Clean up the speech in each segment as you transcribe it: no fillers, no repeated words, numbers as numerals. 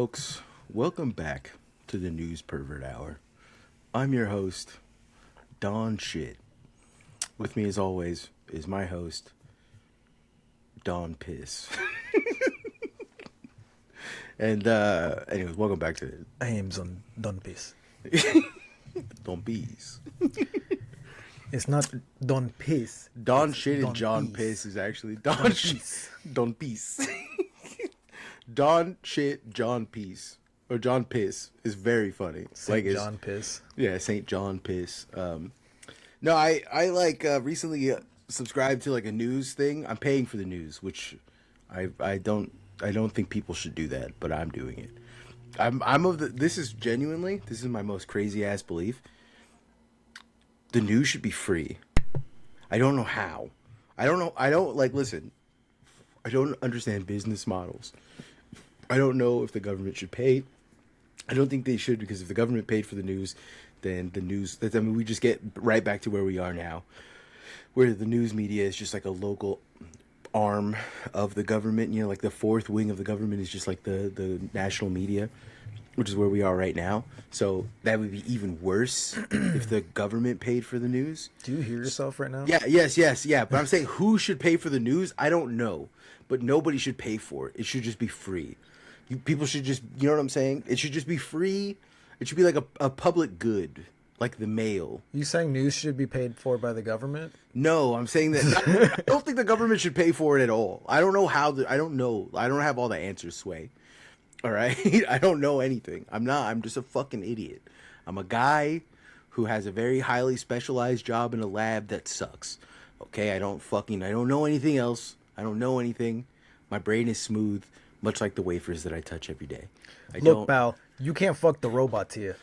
folks. Welcome back to the News Pervert Hour. I'm your host, Don Shit. With me, as always, is my host, Don Piss. And, anyways, welcome back to it. I am Don Piss. Don Bees. It's not Don Piss. Don it's Shit Don and John Peace. Piss is actually Don Shit. Don Peace. Don Shit, John Peace. Or John Piss is very funny. Saint John Piss. Yeah, St. John Piss. No, I recently subscribed to like a news thing. I'm paying for the news, which I don't think people should do that, but I'm doing it. This is my most crazy ass belief. The news should be free. I don't know how. Listen, I don't understand business models. I don't know if the government should pay. I don't think they should, because if the government paid for the news, then we just get right back to where we are now, where the news media is just like a local arm of the government. You know, like the fourth wing of the government is just like the national media, which is where we are right now. So that would be even worse if the government paid for the news. Do you hear yourself right now? Yeah. But I'm saying, who should pay for the news? I don't know, but nobody should pay for it. It should just be free. People should just, you know what I'm saying? It should just be free. It should be like a public good, like the mail. You saying news should be paid for by the government? No, I'm saying that I don't think the government should pay for it at all. I don't know how. I don't know. I don't have all the answers, Sway. All right? I don't know anything. I'm just a fucking idiot. I'm a guy who has a very highly specialized job in a lab that sucks. Okay? I don't know anything else. I don't know anything. My brain is smooth, much like the wafers that I touch every day. Look, Bal, you can't fuck the robots here.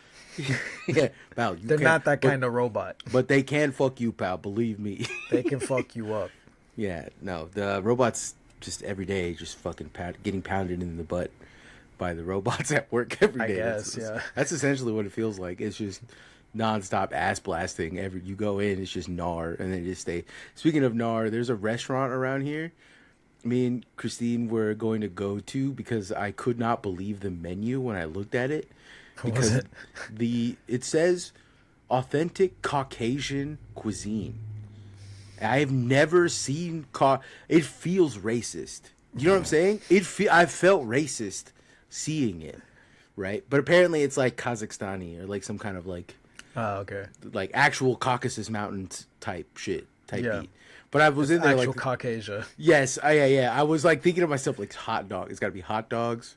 Yeah, pal. They're not that kind of robot. But they can fuck you, pal. Believe me. They can fuck you up. Yeah, no. The robots just every day just fucking getting pounded in the butt by the robots at work every day. I guess, yeah. That's essentially what it feels like. It's just nonstop ass blasting. You go in, it's just gnar, and then just stay. Speaking of gnar, there's a restaurant around here me and Christine were going to go to because I could not believe the menu when I looked at it. Because what was it? It says authentic Caucasian cuisine. I've never seen it feels racist. You know what I'm saying? I felt racist seeing it, right? But apparently it's like Kazakhstani or like some kind of like okay, like actual Caucasus Mountains type shit yeah. beat. But I was in there actual like Caucasia. Yes, yeah. I was like thinking to myself like hot dog. It's got to be hot dogs.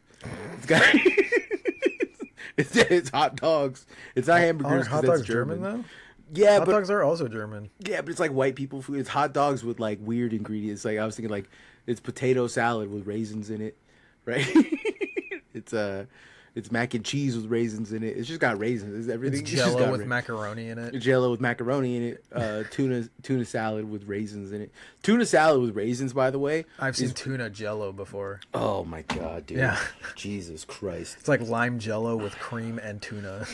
It's hot dogs. It's not hamburgers. Aren't hot dogs German though? Yeah, hot dogs are also German. Yeah, but it's like white people food. It's hot dogs with like weird ingredients. Like I was thinking like it's potato salad with raisins in it, right? It's mac and cheese with raisins in it. It's just got raisins. It's everything. It's Jello with macaroni in it. Jello with macaroni in it. Tuna salad with raisins in it. Tuna salad with raisins, by the way. I've seen tuna Jello before. Oh my god, dude! Yeah, Jesus Christ! It's like lime Jello with cream and tuna.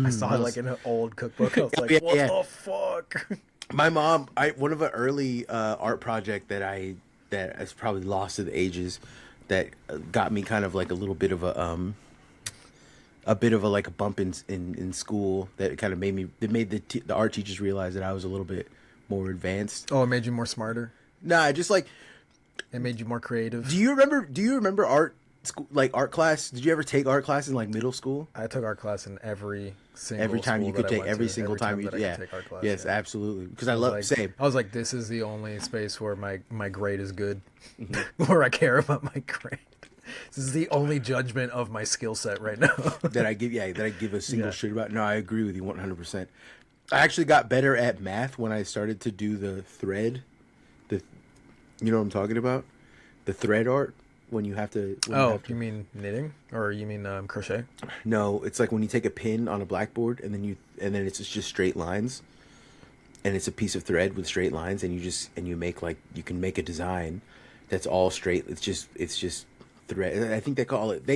I saw it like in an old cookbook. I was like, what the fuck? My mom, one of an early art project that has probably lost to the ages, that got me kind of like a little bit of a like a bump in school, that kind of made the art teachers realize that I was a little bit more advanced. Oh, it made you more smarter? Nah, just like it made you more creative. Do you remember art school, like art class? Did you ever take art class in like middle school? I took art class in every time you could take take art class. Yes, yeah. Absolutely. Because I love same. I was like, this is the only space where my grade is good, where I care about my grade. This is the only judgment of my skill set right now. that I give a single shit about. No, I agree with you 100%. I actually got better at math when I started to do the thread. You know what I'm talking about? The thread art. When you have to... you mean knitting? Or you mean crochet? No, it's like when you take a pin on a blackboard and then it's just straight lines, and it's a piece of thread with straight lines, and you make like, you can make a design that's all straight. It's just thread. I think they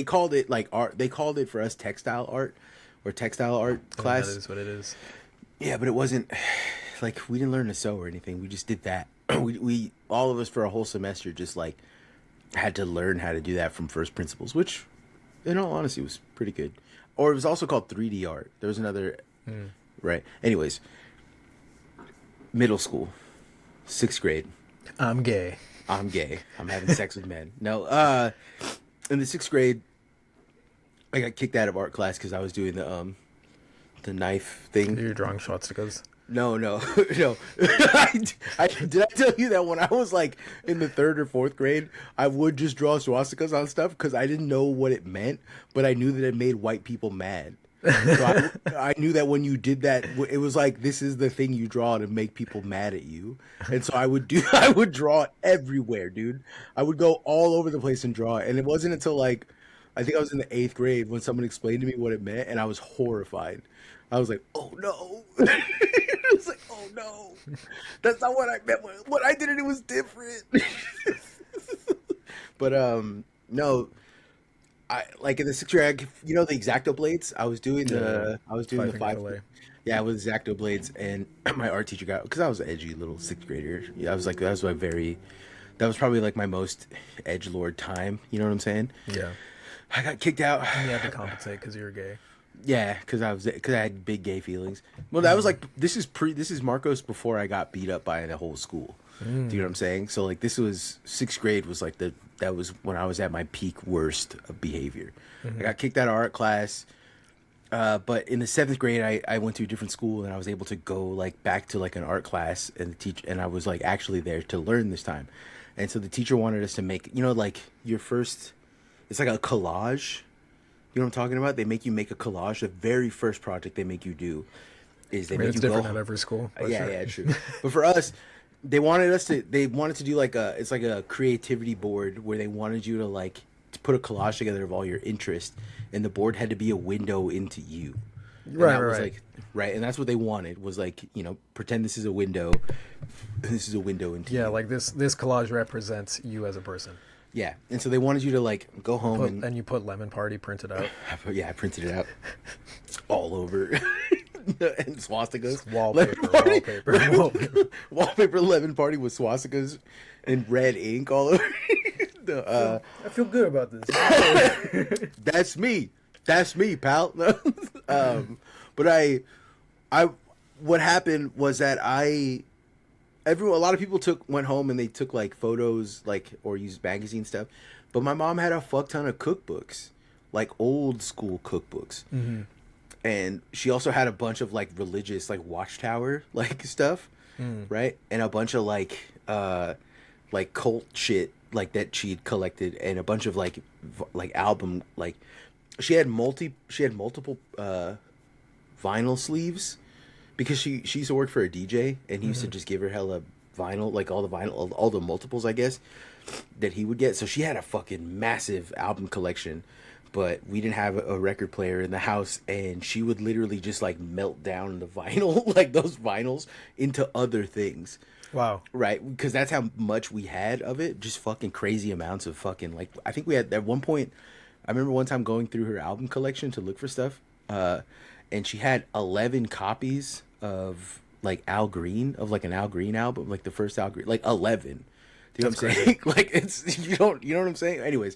called it like art. They called it for us textile art or textile art class. That is what it is. Yeah, but it wasn't like, we didn't learn to sew or anything. We just did that. we all of us for a whole semester just like had to learn how to do that from first principles, which in all honesty, it was pretty good. Or it was also called 3D art. There was another, right? Anyways, middle school, 6th grade. I'm gay. I'm gay. I'm having sex with men. No, in the 6th grade, I got kicked out of art class because I was doing the knife thing. You're drawing swastikas. No, no. Did I tell you that when I was like in the 3rd or 4th grade, I would just draw swastikas on stuff because I didn't know what it meant, but I knew that it made white people mad. So I knew that when you did that, it was like, this is the thing you draw to make people mad at you. And so I would draw everywhere, dude. I would go all over the place and draw it. And it wasn't until like, I think I was in the 8th grade when someone explained to me what it meant, and I was horrified. I was like, oh no. I was like, oh no. That's not what I meant. What I did, it was different. But no. I like in the 6th grade, you know, the X-Acto blades. I was doing the five. Fillet. Yeah, with X-Acto blades, and my art teacher got, because I was an edgy little 6th grader. Yeah, I was like, that was probably like my most edgelord time. You know what I'm saying? Yeah. I got kicked out. And you had to compensate because you were gay. Yeah, because I had big gay feelings. Well, that was like, this is Marcos before I got beat up by the whole school. Do you know what I'm saying? So like, this was 6th grade was like that was when I was at my peak worst of behavior. I got kicked out of art class. But in the 7th grade, I went to a different school, and I was able to go like back to like an art class, and I was like actually there to learn this time. And so the teacher wanted us to make, you know, like your first, it's like a collage. You know what I'm talking about? They make you make a collage. The very first project they make you do is they make it's you different go. at every school. Yeah, sure. yeah, true. But for us, they wanted to do like it's like a creativity board where they wanted you to like to put a collage together of all your interest, and the board had to be a window into you. And Right, that was right. like, right, and that's what they wanted, was like, you know, pretend this is a window. This is a window into Yeah, you. like this collage represents you as a person. Yeah, and so they wanted you to like go home And you put Lemon Party printed out. yeah, I printed it out all over. And swastikas. Wallpaper. Wallpaper lemon party with swastikas and red ink all over. I feel good about this. That's me. That's me, pal. But I what happened was that a lot of people went home and they took like photos, like, or used magazine stuff. But my mom had a fuck ton of cookbooks, like old school cookbooks. Mm-hmm. And she also had a bunch of like religious, like Watchtower, like stuff, right? And a bunch of like cult shit, like that she'd collected, and a bunch of like album, like she had multiple vinyl sleeves, because she used to work for a DJ, and he used to just give her hella vinyl, like all the multiples, I guess, that he would get. So she had a fucking massive album collection. But we didn't have a record player in the house, and she would literally just like melt down the vinyl, like those vinyls, into other things. Wow. Right? Because that's how much we had of it. Just fucking crazy amounts of fucking, like, I think we had, at one point, I remember one time going through her album collection to look for stuff, and she had 11 copies of like Al Green, of like an Al Green album, like the first Al Green, like 11. Do you know what I'm saying? Like, it's, you know what I'm saying? Anyways.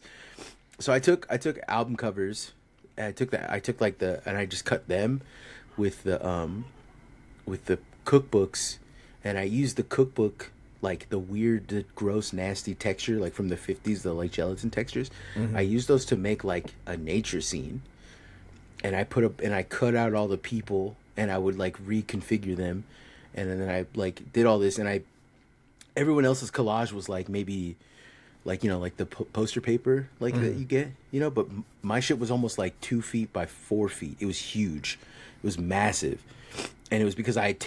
So I took album covers, and and I just cut them with the cookbooks, and I used the cookbook, like the weird, the gross, nasty texture, like from the 50s, the like gelatin textures. I used those to make like a nature scene, and I cut out all the people, and I would like reconfigure them, and then I like did all this, and everyone else's collage was like maybe, like, you know, like the poster paper, like that you get, you know, but my shit was almost like 2 feet by 4 feet. It was huge. It was massive. And it was because I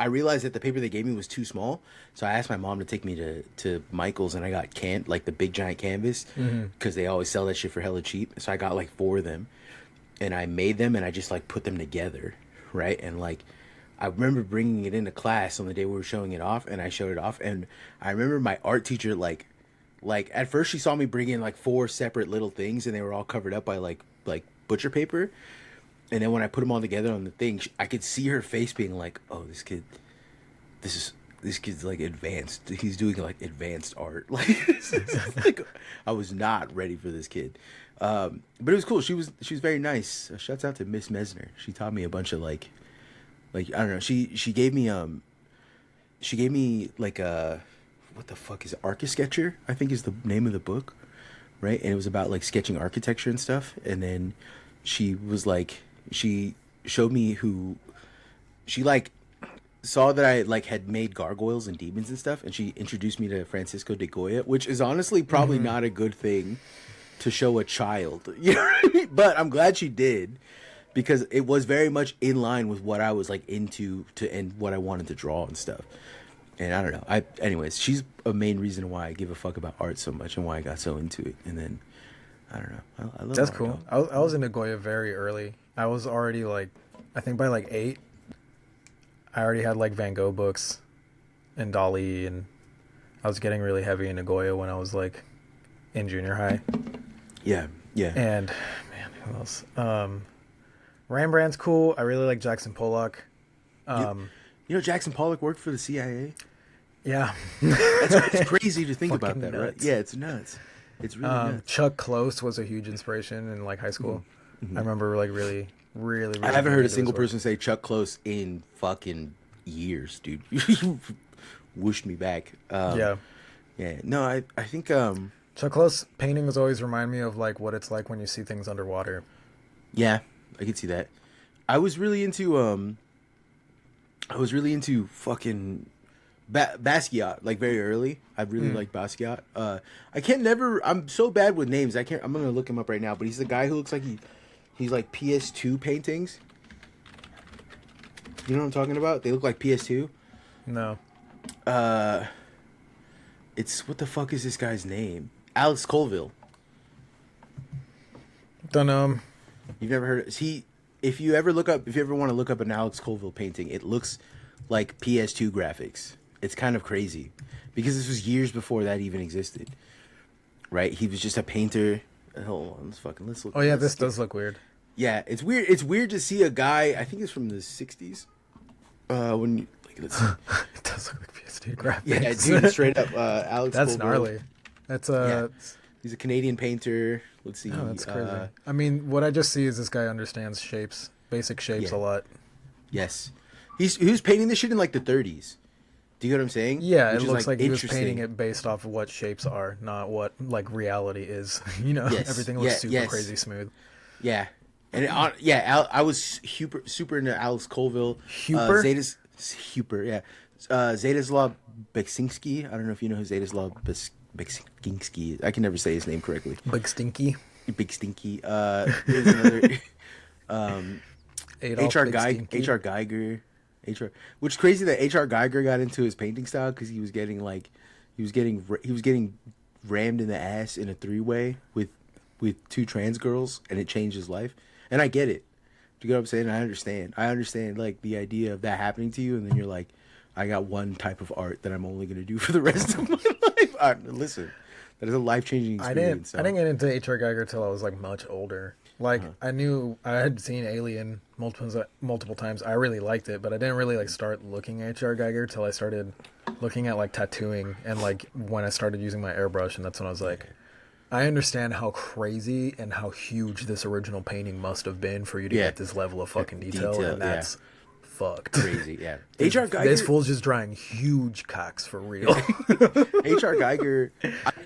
realized that the paper they gave me was too small. So I asked my mom to take me to Michael's, and I got like the big giant canvas, because they always sell that shit for hella cheap. So I got like 4 of them, and I made them, and I just like put them together. Right. And like, I remember bringing it into class on the day we were showing it off, and I showed it off, and I remember my art teacher, like at first she saw me bring in like 4 separate little things, and they were all covered up by like butcher paper, and then when I put them all together on the thing, I could see her face being like, oh, this kid, this kid's like advanced. He's doing like advanced art. Like I was not ready for this kid. But it was cool. She was very nice. Shouts out to Miss Mesner. She taught me a bunch of like I don't know. She gave me like a, what the fuck is it? Archisketcher, I think is the name of the book, right? And it was about like sketching architecture and stuff. And then she was like, she showed me who she like saw that I like had made gargoyles and demons and stuff, and she introduced me to Francisco de Goya, which is honestly probably not a good thing to show a child. You know what I mean? But I'm glad she did, because it was very much in line with what I was like into and what I wanted to draw and stuff. And I don't know. Anyways, she's a main reason why I give a fuck about art so much and why I got so into it. And then I don't know. I love That's art, cool. I was into Goya very early. I was already like, I think by like 8, I already had like Van Gogh books and Dali, and I was getting really heavy into Goya when I was like in junior high. Yeah. And man, who else? Rembrandt's cool. I really like Jackson Pollock. You know, Jackson Pollock worked for the CIA. Yeah, It's crazy to think about that, Fucking right? nuts. Yeah, it's nuts. It's really nuts. Chuck Close was a huge inspiration in like high school. I remember like really I haven't heard a into single his work. person say Chuck Close in fucking years, dude. You whooshed me back. Yeah. No, I think Chuck Close painting has always reminded me of like what it's like when you see things underwater. yeah, I could see that. I was really into fucking Basquiat, like very early. I really liked Basquiat. I'm so bad with names. I'm gonna look him up right now, but he's the guy who looks like he's like PS2 paintings. You know what I'm talking about? They look like PS2. No. It's, what the fuck is this guy's name? Alex Colville. Don't know him. You've never heard if you ever want to look up an Alex Colville painting, it looks like PS2 graphics. It's kind of crazy because this was years before that even existed. Right? He was just a painter. Hold on, let's look. Oh yeah, this does look weird. Yeah, it's weird. It's weird to see a guy, I think it's from the 60s. Let's see. It does look like PS2 graphics. Yeah, dude, straight up Alex That's Colville. gnarly. That's He's a Canadian painter. Let's see. Oh, that's crazy. I mean, what I just see is this guy understands shapes, basic shapes a lot. Yes. He was painting this shit in like the 30s. Do you get what I'm saying? Yeah, Which it is, looks like he was interesting. painting it based off of what shapes are, not what like reality is. You know, Yes. everything looks Yeah, super crazy smooth. Yeah. And I was super into Alex Colville. Huper? Huper, yeah. Zadislav Beksinski. I don't know if you know who Zadislav Beksinski is. I can never say his name correctly. Big Stinky. Big Stinky. There's another Adolf HR Big Guy, Stinky. HR Geiger, which is crazy that HR Geiger got into his painting style because he was getting rammed in the ass in a 3-way with 2 trans girls, and it changed his life. And I get it. Do you get what I'm saying? I understand like the idea of that happening to you, and then you're like, I got one type of art that I'm only gonna do for the rest of my life. Listen, that is a life-changing experience. I didn't get into H.R. Geiger till I was like much older. Like I had seen Alien multiple times. I really liked it, but I didn't really like start looking at H.R. Geiger till I started looking at like tattooing, and like when I started using my airbrush, and that's when I was like, I understand how crazy and how huge this original painting must have been for you to get this level of fucking detail, and that's fucked. Crazy, yeah. H.R. Geiger. This fool's just drawing huge cocks for real. H.R. Geiger.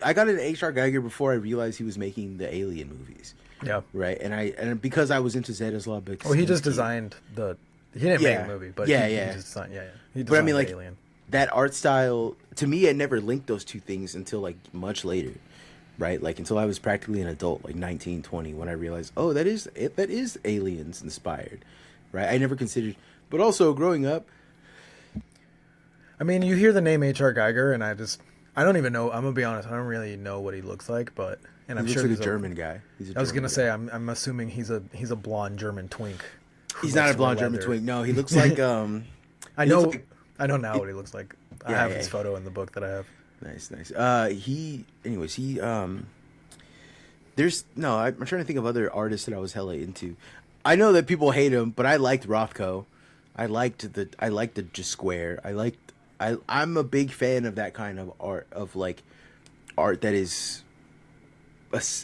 I got into H.R. Geiger before I realized he was making the Alien movies. Yeah. Right, and because I was into Zedislav Beksinski. Well, he just designed he didn't make the movie, but he just designed, he designed But I mean, like Alien. that art style to me, I never linked those two things until like much later. Right, like until I was practically an adult, like 19, 20, when I realized, oh, that is Aliens inspired, right? I never considered, but also growing up. I mean, you hear the name H.R. Geiger, and I don't even know. I'm gonna be honest, I don't really know what he looks like, but I'm He sure looks he's like a German guy. I was gonna say, I'm assuming he's a blonde German twink. He's not a blonde German twink. No, he looks like I know now what he looks like. I have his yeah. photo in the book that I have. Nice. I'm trying to think of other artists that I was hella into. I know that people hate him, but I liked Rothko. I liked the just Square. I I'm a big fan of that kind of art, of like art that is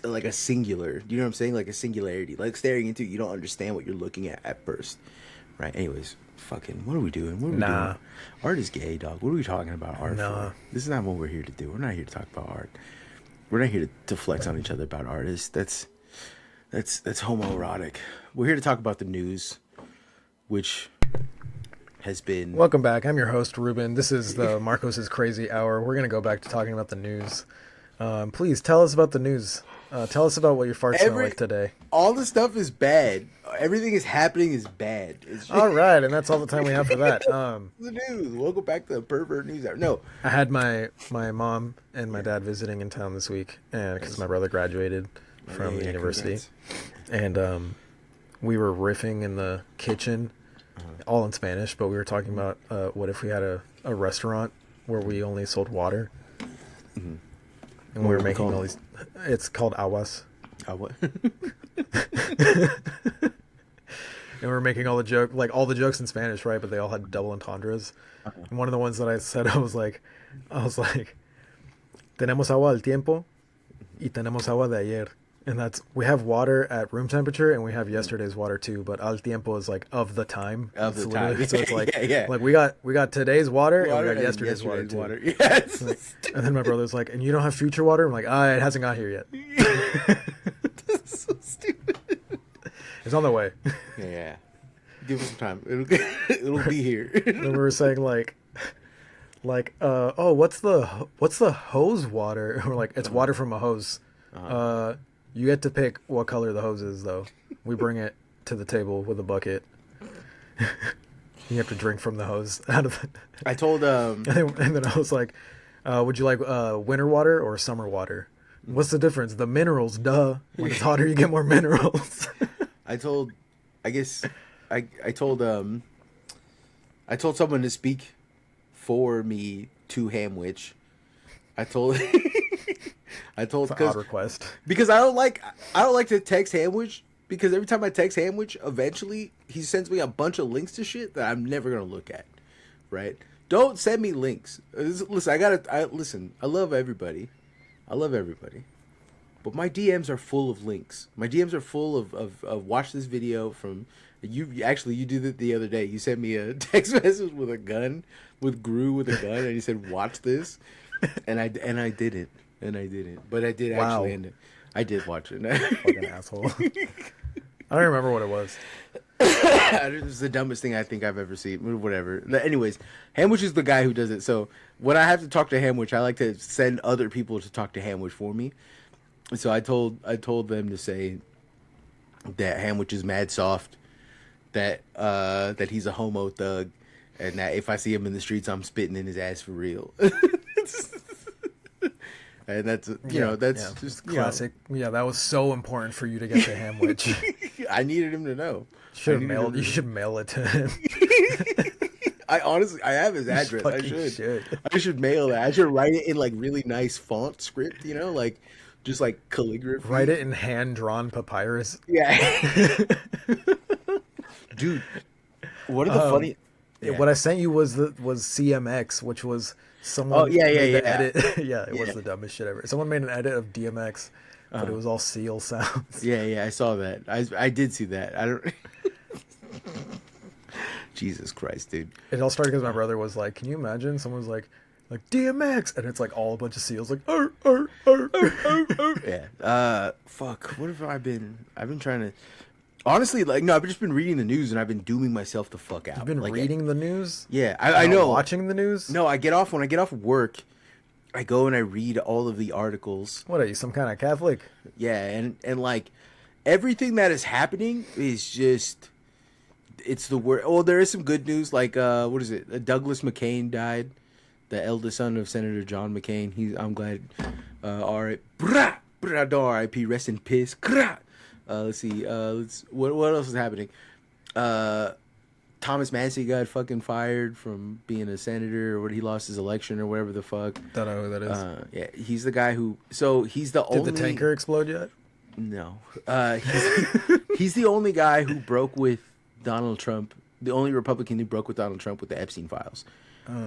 like a singular. You know what I'm saying? Like a singularity. Like staring into it, you don't understand what you're looking at first, right? Anyways, fucking, what are we doing? What are we doing? Art is gay, dog. What are we talking about art for? This is not what we're here to do. We're not here to talk about art. We're not here to flex on each other about artists. That's homoerotic. We're here to talk about the news, which has been... Welcome back. I'm your host, Ruben. This is the Marcos's Crazy Hour. We're going to go back to talking about the news. Please tell us about the news. Tell us about what your farts smell like today. All the stuff is bad. Everything is happening is bad. All right, and that's all the time we have for that. The news. Welcome back to the Pervert News Hour. No, I had my mom and my dad visiting in town this week, and because my brother graduated from university, congrats. And we were riffing in the kitchen, all in Spanish. But we were talking about what if we had a restaurant where we only sold water. Mm-hmm. And we were making all these... It's called aguas. Agua? And we were making all the jokes in Spanish, right? But they all had double entendres. Uh-huh. And one of the ones that I said, I was like, tenemos agua al tiempo y tenemos agua de ayer. And that's, we have water at room temperature and we have yesterday's water too, but al tiempo is like of the time. Of the time. So it's like, like we got today's water and we got yesterday's water too. Yes. And then my brother's like, and you don't have future water? I'm like, it hasn't got here yet. That's so stupid. It's on the way. Yeah. Give us some time. It'll be here. And we were saying what's the hose water? And we're like, it's water from a hose. You get to pick what color the hose is, though. We bring it to the table with a bucket. You have to drink from the hose out of it. I told and then I was like, would you like winter water or summer water? What's the difference? The minerals, duh. When it's hotter, you get more minerals. I told someone to speak for me to Hamwich. I told odd request, because I don't like to text Hamwich, because every time I text Hamwich, eventually he sends me a bunch of links to shit that I'm never gonna look at. Right? Don't send me links. Listen, I love everybody. But my DMs are full of links. My DMs are full of watch this video from you. Actually, you did it the other day. You sent me a text message with a gun, with Brew with a gun, and you said, "Watch this," and I didn't. But I did actually end it. I did watch it. Fucking asshole. I don't remember what it was. It was the dumbest thing I think I've ever seen. Whatever. Anyways, Hamwich is the guy who does it. So when I have to talk to Hamwich, I like to send other people to talk to Hamwich for me. So I told them to say that Hamwich is mad soft, that he's a homo thug, and that if I see him in the streets, I'm spitting in his ass for real. And that's just classic. Yeah, that was so important for you to get to Hamwich. I needed him to know. You should mail it to him. I have his address. I should mail that. I should write it in like really nice font script, like just like calligraphy. Write it in hand-drawn papyrus. Yeah. Dude, what are the funny... Yeah. What I sent you was CMX, which was someone made the edit. It was the dumbest shit ever. Someone made an edit of DMX, but it was all seal sounds. Yeah, I saw that. I did see that. I don't... Jesus Christ, dude. It all started because my brother was like, can you imagine? Someone was like DMX, and it's like all a bunch of seals like arr, arr, arr, arr, arr. Yeah. Fuck. What have I've been trying to... Honestly, I've just been reading the news and I've been dooming myself the fuck out. You've been reading the news? Yeah, I know. Watching the news? No, when I get off work, I go and I read all of the articles. What are you, some kind of Catholic? Yeah, and like everything that is happening is just, it's the word. Oh, there is some good news. Like, what is it? Douglas McCain died, the eldest son of Senator John McCain. I'm glad. R.I.P. Rest in peace. Let's see. What else is happening? Thomas Massey got fucking fired from being a senator, or he lost his election, or whatever the fuck. Don't know who that is. Yeah, he's the guy who. So he's the only. Did the tanker explode yet? No. He's the only guy who broke with Donald Trump. The only Republican who broke with Donald Trump with the Epstein files.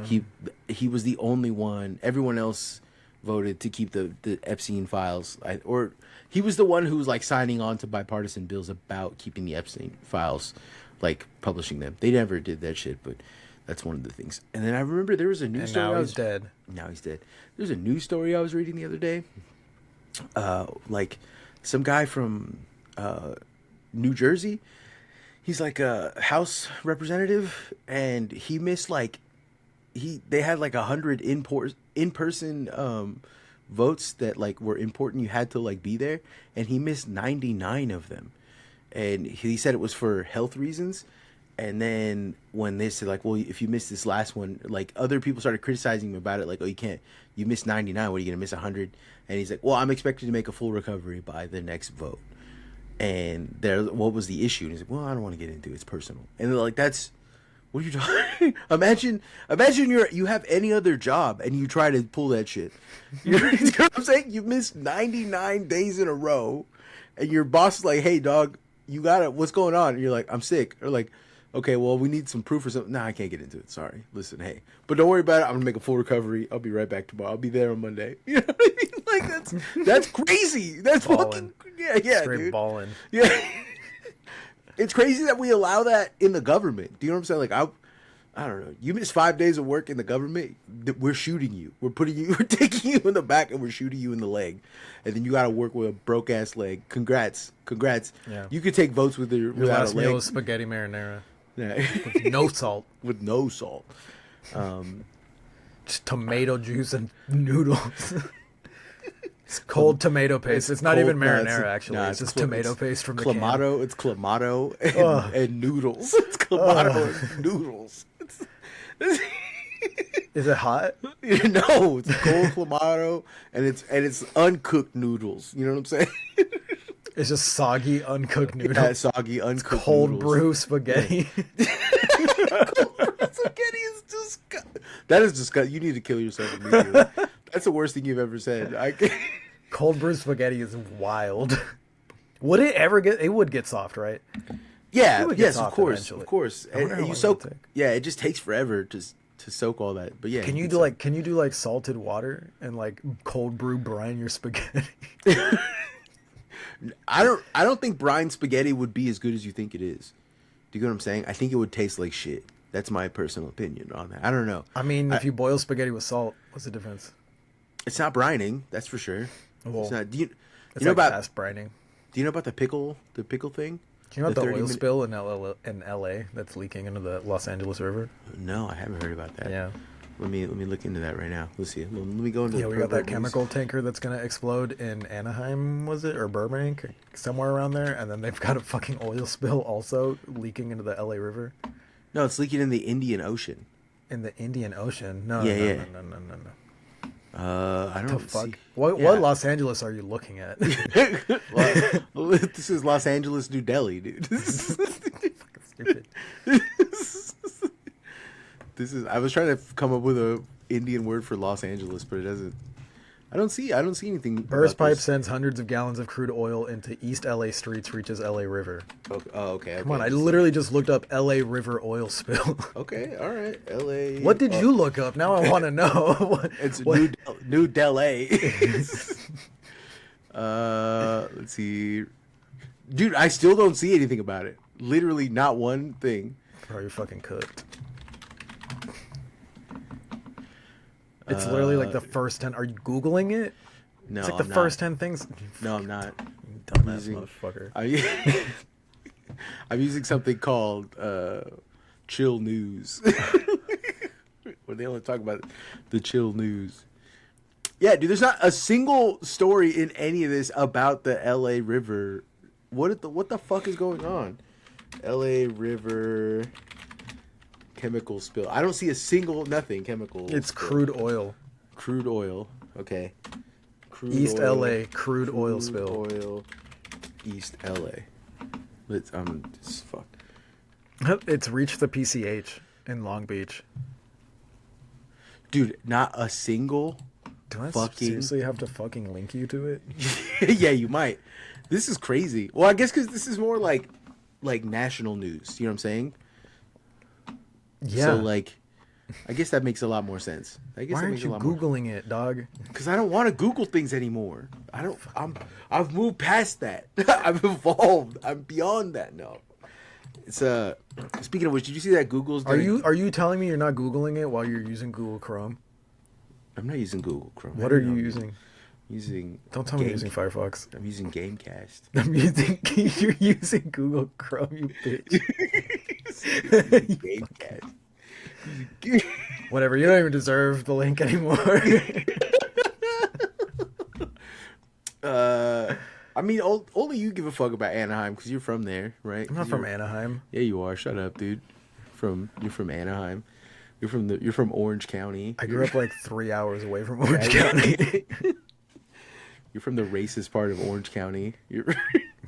He was the only one. Everyone else voted to keep the Epstein files. Or he was the one who was like signing on to bipartisan bills about keeping the Epstein files, like publishing them. They never did that shit, but that's one of the things. And then I remember there was a news story. Now he's dead. Now he's dead. There's a news story I was reading the other day. Like some guy from New Jersey. He's like a House representative, and he missed like they had like 100 in-person votes that like were important. You had to like be there, and he missed 99 of them, and he said it was for health reasons. And then when they said like, well, if you missed this last one, like other people started criticizing him about it, like, oh, you missed 99. What are you gonna miss 100? And he's like, well, I'm expected to make a full recovery by the next vote. And what was the issue? And he's like, well, I don't want to get into it. It's personal. And they're like, what are you talking? Imagine you have any other job and you try to pull that shit. You know what I'm saying? You missed 99 days in a row, and your boss is like, hey, dog, you got it. What's going on? And you're like, I'm sick. Or like, okay, well, we need some proof or something. Nah, I can't get into it. Sorry. Listen, hey. But don't worry about it. I'm going to make a full recovery. I'll be right back tomorrow. I'll be there on Monday. You know what I mean? Like, that's crazy. That's fucking, yeah, straight dude. balling. Yeah. It's crazy that we allow that in the government. Do you know what I'm saying? Like, I don't know. You miss 5 days of work in the government, we're shooting you. We're taking you in the back and we're shooting you in the leg. And then you got to work with a broke-ass leg. Congrats. Yeah. You could take votes with Your without last a leg. meal was spaghetti marinara. Yeah. With no salt. With no salt. Just tomato juice and noodles. It's cold tomato paste. It's not even marinara, actually. It's just tomato paste from the Clamato. can. It's Clamato and noodles. It's Clamato and noodles. Is it hot? No, it's cold Clamato and it's uncooked noodles. You know what I'm saying? It's just soggy, uncooked noodles. Yeah, soggy, uncooked cold noodles. brew spaghetti. Cold brew spaghetti is disgusting. That is disgusting. You need to kill yourself immediately. That's the worst thing you've ever said. Cold brew spaghetti is wild. Would it ever get? It would get soft, right? Yeah. It Yes. soft Of course. eventually. Of course. And you soak. Yeah. It just takes forever to soak all that. But yeah. Can you do like salted water and like cold brew brine your spaghetti? I don't think brine spaghetti would be as good as you think it is. Do you get what I'm saying? I think it would taste like shit. That's my personal opinion on that. I don't know. I mean, if you boil spaghetti with salt, what's the difference? It's not brining, that's for sure. Well, it's not. Do you it's know like about fast brining. Do you know about the pickle thing? Do you know about the oil 30-minute spill in LA that's leaking into the Los Angeles River? No, I haven't heard about that. Yeah. Let me look into that right now. Let's see. Let me go into. Yeah, we got that chemical tanker that's gonna explode in Anaheim, was it, or Burbank, or somewhere around there, and then they've got a fucking oil spill also leaking into the LA River. No, it's leaking in the Indian Ocean. In the Indian Ocean? No. Yeah. I don't Fuck. see. What Los Angeles are you looking at? Well, this is Los Angeles, New Delhi, dude. Fucking stupid. This is. I was trying to come up with a Indian word for Los Angeles, but it doesn't. I don't see anything. Burst pipe sends hundreds of gallons of crude oil into East LA streets, reaches LA River. Okay. Come on, I literally just looked up LA River oil spill. Okay, all right. LA. What did you look up? Now I want to know. It's New Delhi. Let's see. Dude, I still don't see anything about it. Literally not one thing. Bro, you're fucking cooked. It's literally like the first 10. Are you Googling it? No, it's like I'm the first 10 things. No, I'm not. Dumbass motherfucker. I'm using something called Chill News. Where they only talk about the chill news. Yeah, dude, there's not a single story in any of this about the LA River. What the fuck is going on? LA River chemical spill. I don't see a single chemical. It's spill. crude oil. Crude oil. Okay. East LA crude oil spill. Oil. East LA. Let's just fuck. It's reached the PCH in Long Beach. Dude, not a single. Do I seriously have to fucking link you to it? Yeah, you might. This is crazy. Well, I guess because this is more like national news. You know what I'm saying? Yeah. So like, I guess that makes a lot more sense. I guess Why that aren't makes you a lot more. Googling it, dog? Because I don't want to Google things anymore. I've moved past that. I've evolved. I'm beyond that now. It's Speaking of which, did you see that Google's doing? Are you telling me you're not Googling it while you're using Google Chrome? I'm not using Google Chrome. What are you using? Using. Don't tell me you're using Firefox. I'm using Gamecast. You're using Google Chrome, you bitch. Gamecast. Whatever, you don't even deserve the link anymore. I mean, only you give a fuck about Anaheim because you're from there, right? I'm not from Anaheim. Yeah, you are. Shut up, dude. You're from Anaheim. You're from Orange County. I grew up like 3 hours away from Orange County. You're from the racist part of Orange County.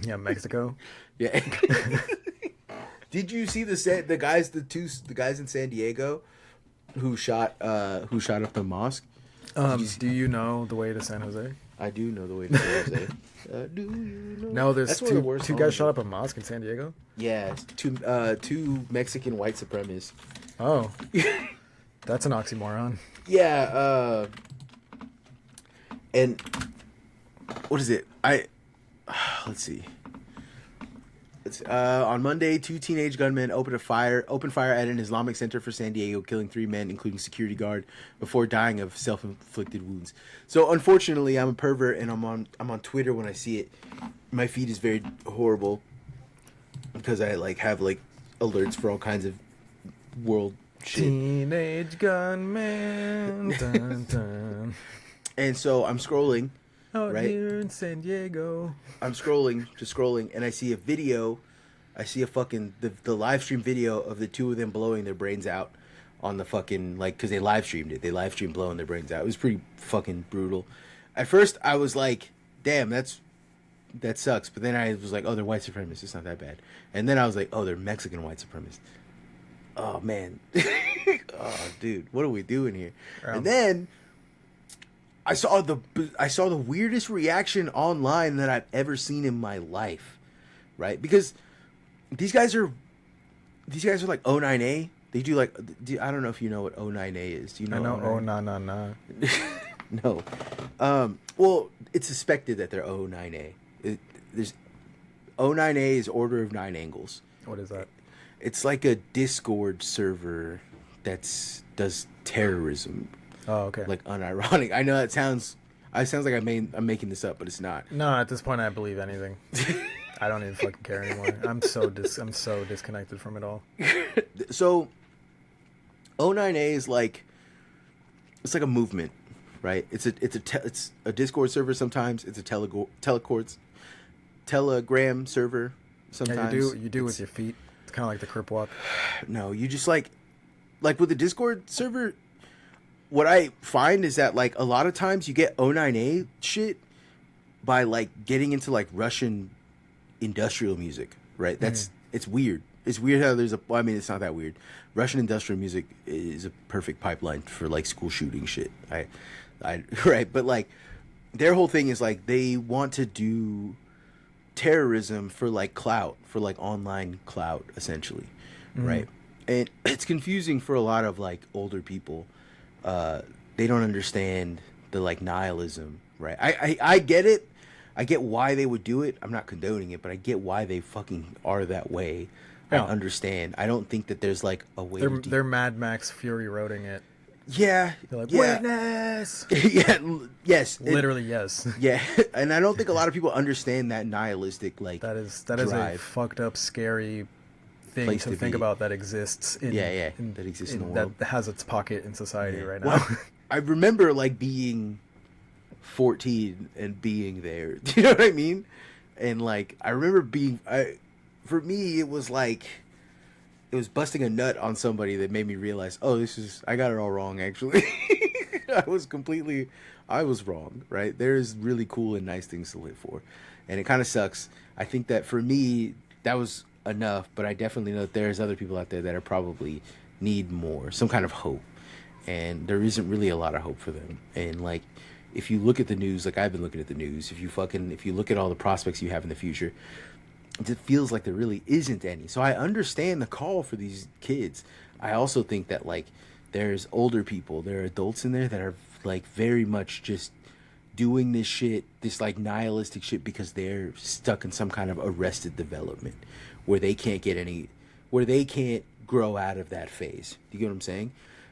Yeah, Mexico. Yeah. Did you see the guys in San Diego who shot up the mosque? Do you know the way to San Jose? I do know the way to San Jose. Do you know? No, there's That's one of the worst two guys songs. shot up a mosque in San Diego. Yeah, two Mexican white supremacists. Oh, that's an oxymoron. Yeah, and what is it? Let's see. It's on Monday, two teenage gunmen opened fire at an Islamic center for San Diego, killing 3 men, including security guard, before dying of self-inflicted wounds. So unfortunately, I'm a pervert, and I'm on Twitter when I see it. My feed is very horrible because I have alerts for all kinds of world shit. Teenage gunman. Dun, dun. And so I'm scrolling. Out right here in San Diego. I'm scrolling, and I see a video. I see the live stream video of the two of them blowing their brains out on the fucking, because they live streamed it. They live streamed blowing their brains out. It was pretty fucking brutal. At first, I was like, damn, that sucks. But then I was like, oh, they're white supremacists. It's not that bad. And then I was like, oh, they're Mexican white supremacists. Oh, man. Oh, dude, what are we doing here? And then I saw the weirdest reaction online that I've ever seen in my life, right? Because these guys are like O9A. They do I don't know if you know what O9A is. Do you know? I know. O9A? Oh, nah. No. Well, it's suspected that they're O9A. There's O9A is Order of Nine Angles. What is that? It's like a Discord server does terrorism. Oh, okay. Like unironic. I know it sounds like I'm making this up, but it's not. No, at this point, I believe anything. I don't even fucking care anymore. I'm so disconnected from it all. So, O9A is it's like a movement, right? It's a Discord server sometimes. It's a Telegram server sometimes. Yeah, you do with your feet. It's kind of like the Crip Walk. No, you just like with the Discord server. What I find is that a lot of times you get O9A shit by getting into Russian industrial music, right? It's weird. It's weird how it's not that weird. Russian industrial music is a perfect pipeline for school shooting shit. Right, but their whole thing is they want to do terrorism for clout, for online clout essentially, right? And it's confusing for a lot of older people. They don't understand the nihilism, right? I get it. I get why they would do it. I'm not condoning it, but I get why they fucking are that way. Yeah. I understand. I don't think that there's a way. They're Mad Max Fury roading it. Yeah. They're like, yeah. witness. Yeah. Yes. Literally, yes. Yeah. And I don't think a lot of people understand that nihilistic that is drive. a fucked up, scary thing Place to to think be. about that exists. That exists in the world. That has its pocket in society right now. Well, I remember being 14 and being there. Do you know what I mean? And I remember for me it was it was busting a nut on somebody that made me realize, oh, I got it all wrong actually. I was wrong, right? There's really cool and nice things to live for. And it kind of sucks. I think that for me that was enough, but I definitely know that there's other people out there that are probably need more, some kind of hope. And there isn't really a lot of hope for them. And if you look at the news, I've been looking at the news, if you look at all the prospects you have in the future, it feels like there really isn't any. So I understand the call for these kids. I also think that There's older people. There are adults in there that are like very much just doing this shit, this like nihilistic shit, because they're stuck in some kind of arrested development where they can't get any, where they can't grow out of that phase. Do you get what I'm saying?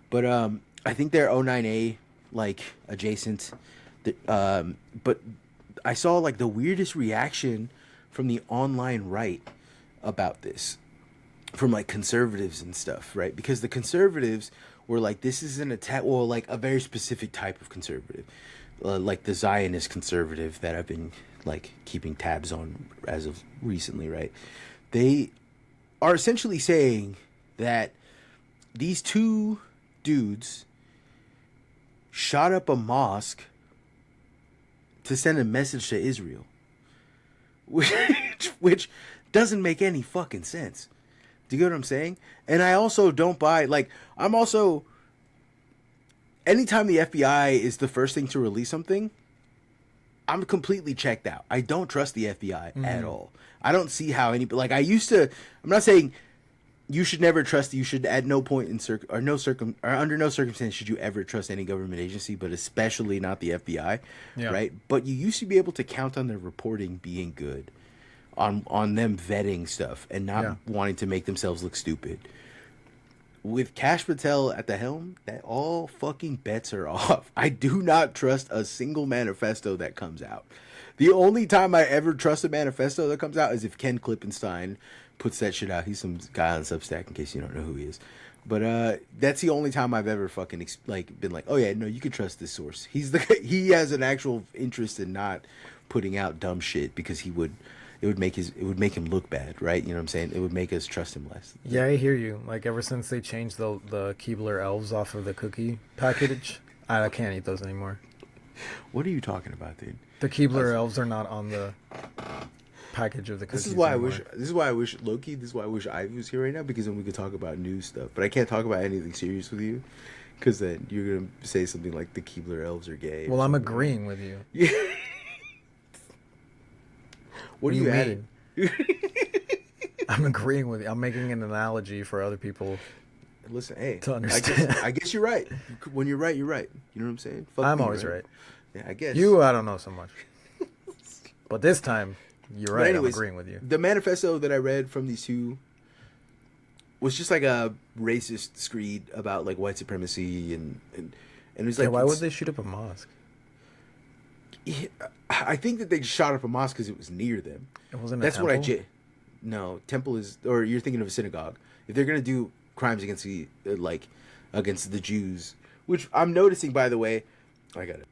But I think they're 09A like adjacent. But I saw like the weirdest reaction from the online right about this, from like conservatives and stuff, right? Because the conservatives were like, this is an attack, well, like a very specific type of conservative, like the Zionist conservative that I've been like keeping tabs on as of recently, right? They are essentially saying that these two dudes shot up a mosque to send a message to Israel, which doesn't make any fucking sense. Do you get what I'm saying? And I also don't buy, like, I'm also, anytime the FBI is the first thing to release something, I'm completely checked out. I don't trust the FBI at all. I don't see how any, like, I used to, I'm not saying you should never trust, you should at no point in or under no circumstance should you ever trust any government agency, but especially not the FBI, right? But you used to be able to count on their reporting being good, on them vetting stuff and not wanting to make themselves look stupid. With Kash Patel at the helm, that all fucking bets are off. I do not trust a single manifesto that comes out. The only time I ever trust a manifesto that comes out is if Ken Klippenstein puts that shit out. He's some guy on Substack, in case you don't know who he is. But that's the only time I've ever fucking been like, oh yeah, no, you can trust this source. He has an actual interest in not putting out dumb shit because it would make him look bad, right? You know what I'm saying? It would make us trust him less. Yeah, I hear you. Like, ever since they changed the Keebler elves off of the cookie package, I can't eat those anymore. What are you talking about, dude? The Keebler elves are not on the package of the cookies. This is why I wish Loki. This is why I wish Ivy was here right now, because then we could talk about news stuff. But I can't talk about anything serious with you, because then you're gonna say something like the Keebler elves are gay. Well, I'm agreeing with you. Yeah. What are you adding? I'm agreeing with you. I'm making an analogy for other people. Listen, hey, to understand. I guess you're right. When you're right, you're right. You know what I'm saying? I'm always right. Yeah, I guess. I don't know so much. But this time, you're right. Anyways, I'm agreeing with you. The manifesto that I read from these two was just like a racist screed about like white supremacy and it was like, why would they shoot up a mosque? I think that they shot up a mosque because it was near them. It wasn't. That's what No, temple is, or you're thinking of a synagogue. If they're gonna do crimes against the against the Jews, which I'm noticing, by the way, I got it.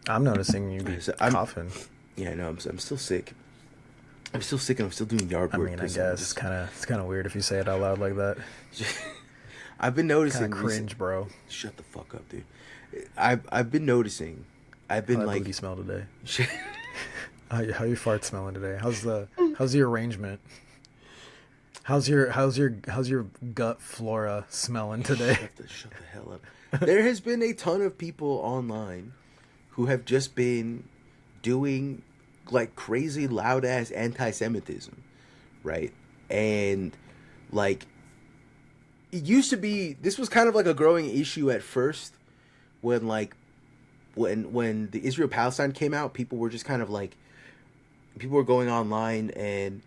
I'm noticing you be coughing. Yeah, I know. I'm still sick. I'm still sick, and I'm still doing yard work. I mean, I guess it's kind of weird if you say it out loud like that. I've been noticing. Cringe, bro. Shut the fuck up, dude. I've been noticing. I've been like. How you smell today? How your fart smelling today? How's the arrangement? How's your gut flora smelling today? Shut the hell up. There has been a ton of people online who have just been doing like crazy loud ass anti-Semitism, right? And like it used to be, this was kind of like a growing issue at first when the Israel Palestine came out. People were just kind of like, people were going online and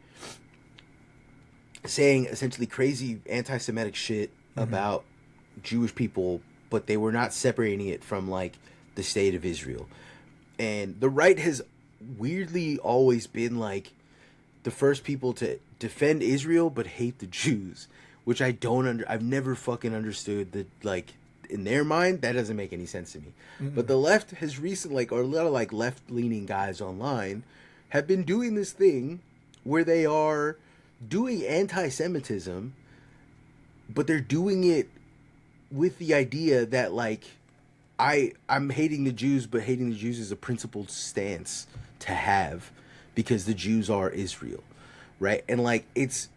saying essentially crazy anti-Semitic shit about Jewish people, but they were not separating it from like the state of Israel. And the right has weirdly always been like the first people to defend Israel but hate the Jews, which I've never fucking understood. That like in their mind that doesn't make any sense to me. But the left has recently, or a lot of like left-leaning guys online have been doing this thing where they are doing anti-Semitism, but they're doing it with the idea that like I'm hating the Jews, but hating the Jews is a principled stance to have because the Jews are Israel, right? And like it's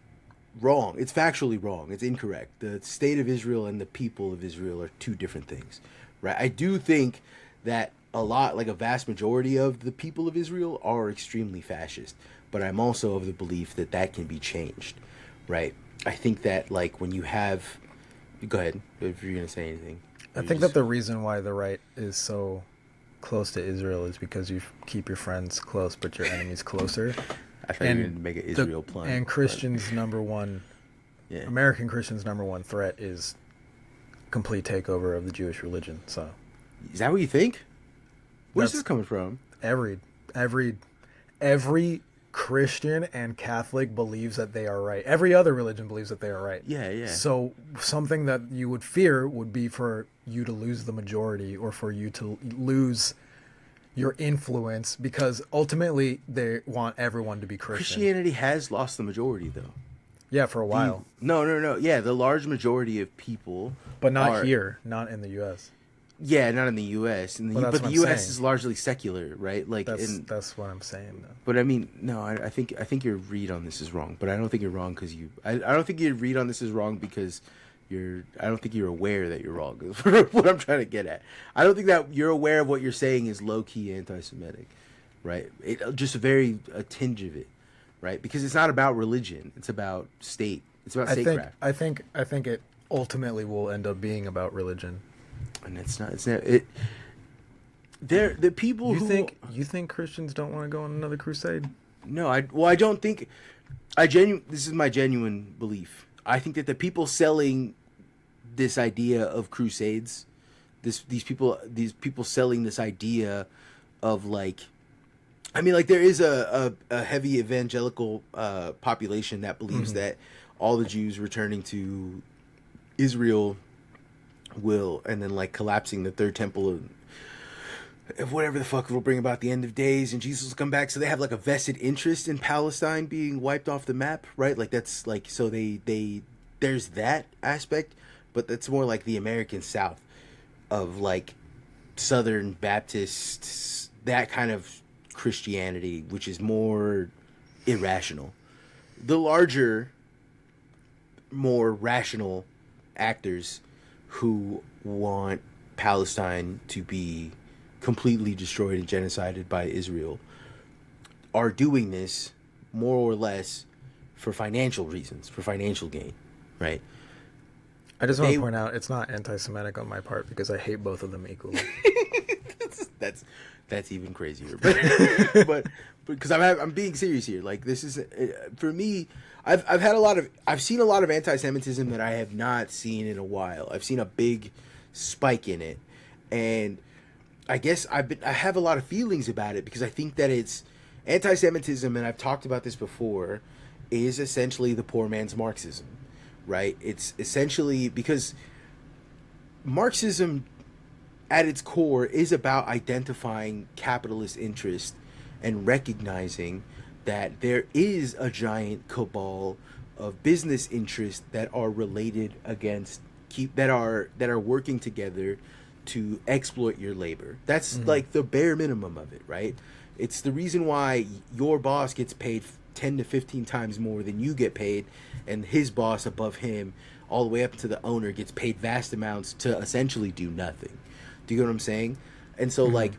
wrong. It's factually wrong. It's incorrect. The state of Israel and the people of Israel are two different things, right? I do think that a vast majority of the people of Israel are extremely fascist, but I'm also of the belief that that can be changed, right? I think that like when you have, go ahead if you're gonna say anything. I think that the reason why the right is so close to Israel is because you keep your friends close, but your enemies closer. I thought you were gonna make an Israel pun. And Christians' number one, American Christians' number one threat is complete takeover of the Jewish religion. So, is that what you think? Where's this coming from? Every Christian and Catholic believes that they are right. Every other religion believes that they are right. Yeah, yeah. So something that you would fear would be for you to lose the majority or for you to lose your influence, because ultimately they want everyone to be Christian. Christianity has lost the majority, though. Yeah, for a while. No. Yeah, the large majority of people, but not here, not in the U.S. Yeah, not in the U.S. But the U.S. is largely secular, right? Like that's what I'm saying, though. But I mean, no, I think your read on this is wrong. But I don't think you're wrong because I don't think your read on this is wrong because I don't think you're aware that you're wrong. Is what I'm trying to get at. I don't think that you're aware of what you're saying is low key anti-Semitic, right? Just a tinge of it, right? Because it's not about religion. It's about state. It's about statecraft. I think it ultimately will end up being about religion. And it's not. They're the people you think Christians don't want to go on another crusade? No, I don't think. This is my genuine belief. I think that the people selling this idea of crusades, these people selling this idea of like, I mean, like there is a heavy evangelical population that believes that all the Jews returning to Israel will, and then like collapsing the third temple of whatever the fuck will bring about the end of days, and Jesus will come back. So they have like a vested interest in Palestine being wiped off the map, right? Like that's like, so they there's that aspect, but that's more like the American South of like Southern Baptists, that kind of Christianity, which is more irrational. The larger, more rational actors who want Palestine to be completely destroyed and genocided by Israel are doing this more or less for financial reasons, for financial gain, right? I just want to point out it's not anti-Semitic on my part because I hate both of them equally. that's even crazier, but because I'm being serious here. Like this is for me. I've seen a lot of anti-Semitism that I have not seen in a while. I've seen a big spike in it, and I guess I have a lot of feelings about it because I think that it's anti-Semitism, and I've talked about this before, is essentially the poor man's Marxism, right? It's essentially because Marxism at its core is about identifying capitalist interest and recognizing that there is a giant cabal of business interests that are related against that are working together to exploit your labor. That's like the bare minimum of it, right? It's the reason why your boss gets paid 10 to 15 times more than you get paid, and his boss above him, all the way up to the owner, gets paid vast amounts to essentially do nothing. Do you get what I'm saying? And so like